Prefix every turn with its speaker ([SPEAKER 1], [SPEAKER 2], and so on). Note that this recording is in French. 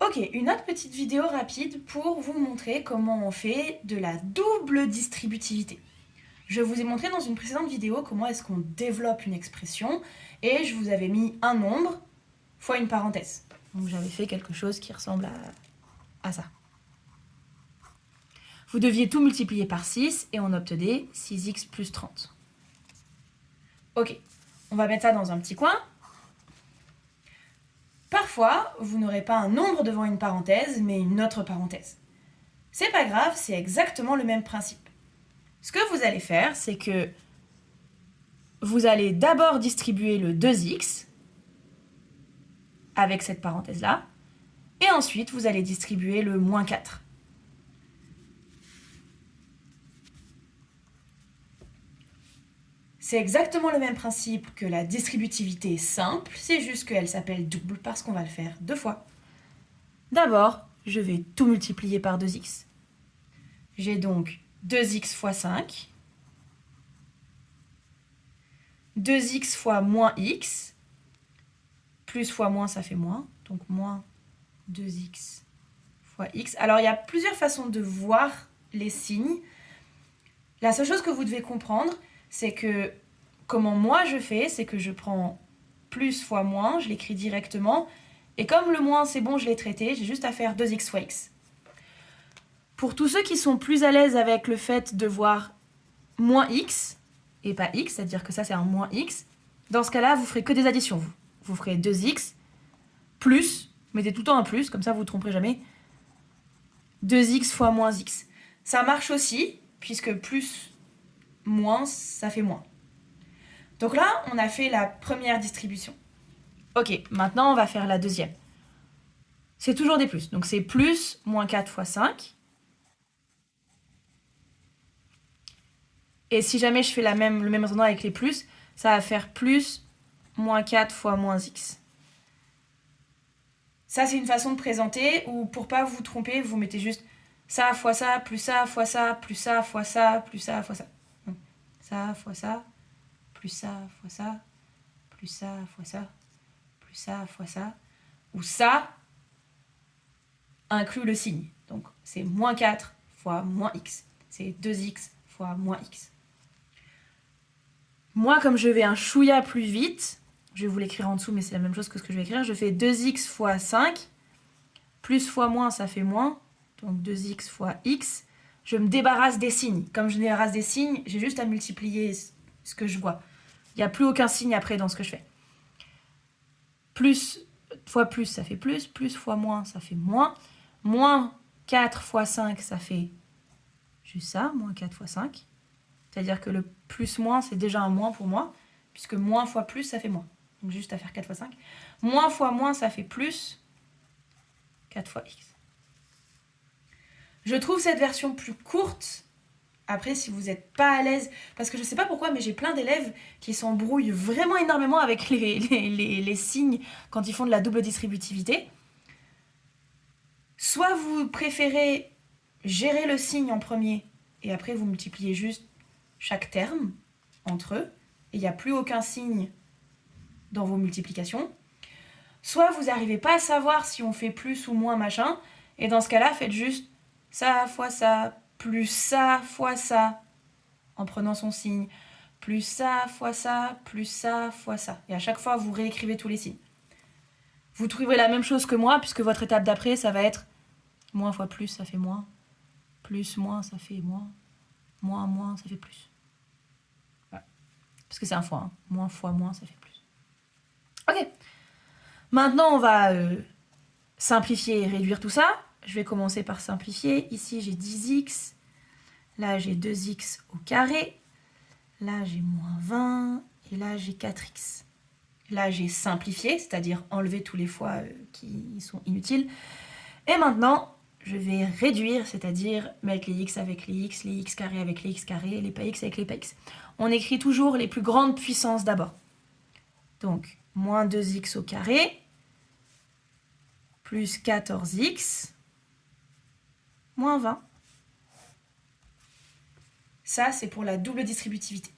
[SPEAKER 1] Ok, une autre petite vidéo rapide pour vous montrer comment on fait de la double distributivité. Je vous ai montré dans une précédente vidéo comment est-ce qu'on développe une expression et je vous avais mis un nombre fois une parenthèse. Donc j'avais fait quelque chose qui ressemble à ça. Vous deviez tout multiplier par 6 et on obtenait 6x plus 30. Ok, on va mettre ça dans un petit coin. Parfois, vous n'aurez pas un nombre devant une parenthèse, mais une autre parenthèse. C'est pas grave, c'est exactement le même principe. Ce que vous allez faire, c'est que vous allez d'abord distribuer le 2x avec cette parenthèse-là, et ensuite vous allez distribuer le moins 4. C'est exactement le même principe que la distributivité simple, c'est juste qu'elle s'appelle double parce qu'on va le faire 2 fois. D'abord, je vais tout multiplier par 2x. J'ai donc 2x fois 5, 2x fois moins x, plus fois moins ça fait moins, donc moins 2x fois x. Alors il y a plusieurs façons de voir les signes. La seule chose que vous devez comprendre, c'est que comment moi je fais, c'est que je prends plus fois moins, je l'écris directement, et comme le moins c'est bon, je l'ai traité, j'ai juste à faire 2x fois x. Pour tous ceux qui sont plus à l'aise avec le fait de voir moins x, et pas x, c'est-à-dire que ça c'est un moins x, dans ce cas-là, vous ferez que des additions. Vous ferez 2x plus, mettez tout le temps un plus, comme ça vous ne vous tromperez jamais, 2x fois moins x. Ça marche aussi, puisque plus, moins, ça fait moins. Donc là, on a fait la première distribution. Ok, maintenant on va faire la deuxième. C'est toujours des plus, donc c'est plus moins 4 fois 5. Et si jamais je fais le même raisonnement avec les plus, ça va faire plus moins 4 fois moins x. Ça, c'est une façon de présenter où, pour pas vous tromper, vous mettez juste ça fois ça, plus ça fois ça, plus ça fois ça, plus ça fois ça. Ça fois ça, plus ça fois ça, plus ça fois ça, plus ça fois ça. Ou ça inclut le signe. Donc, c'est moins 4 fois moins x. C'est 2x fois moins x. Moi, comme je vais un chouïa plus vite, je vais vous l'écrire en dessous, mais c'est la même chose que ce que je vais écrire, je fais 2x fois 5, plus fois moins, ça fait moins, donc 2x fois x. Je me débarrasse des signes. Comme je me débarrasse des signes, j'ai juste à multiplier ce que je vois. Il n'y a plus aucun signe après dans ce que je fais. Plus fois plus, ça fait plus fois moins, ça fait moins. Moins 4 fois 5, ça fait juste ça, moins 4 fois 5. C'est-à-dire que le plus-moins, c'est déjà un moins pour moi, puisque moins fois plus, ça fait moins. Donc juste à faire 4 fois 5. Moins fois moins, ça fait plus 4 fois x. Je trouve cette version plus courte. Après, si vous n'êtes pas à l'aise, parce que je ne sais pas pourquoi, mais j'ai plein d'élèves qui s'embrouillent vraiment énormément avec les signes quand ils font de la double distributivité. Soit vous préférez gérer le signe en premier, et après vous multipliez juste chaque terme entre eux, et il n'y a plus aucun signe dans vos multiplications. Soit vous n'arrivez pas à savoir si on fait plus ou moins machin, et dans ce cas-là, faites juste ça fois ça, plus ça fois ça, en prenant son signe, plus ça fois ça, plus ça fois ça. Et à chaque fois, vous réécrivez tous les signes. Vous trouverez la même chose que moi, puisque votre étape d'après, ça va être moins fois plus, ça fait moins, plus moins, ça fait moins, moins, ça fait plus. Voilà. Parce que c'est un fois, hein. Moins fois moins, ça fait plus. Ok. Maintenant, on va simplifier et réduire tout ça. Je vais commencer par simplifier. Ici, j'ai 10x. Là, j'ai 2x au carré. Là, j'ai moins 20. Et là, j'ai 4x. Là, j'ai simplifié, c'est-à-dire enlevé tous les fois qui sont inutiles. Et maintenant, je vais réduire, c'est-à-dire mettre les x avec les x carrés avec les x carrés, les pas x avec les pas x. On écrit toujours les plus grandes puissances d'abord. Donc, moins 2x au carré, plus 14x, moins 20. Ça, c'est pour la double distributivité.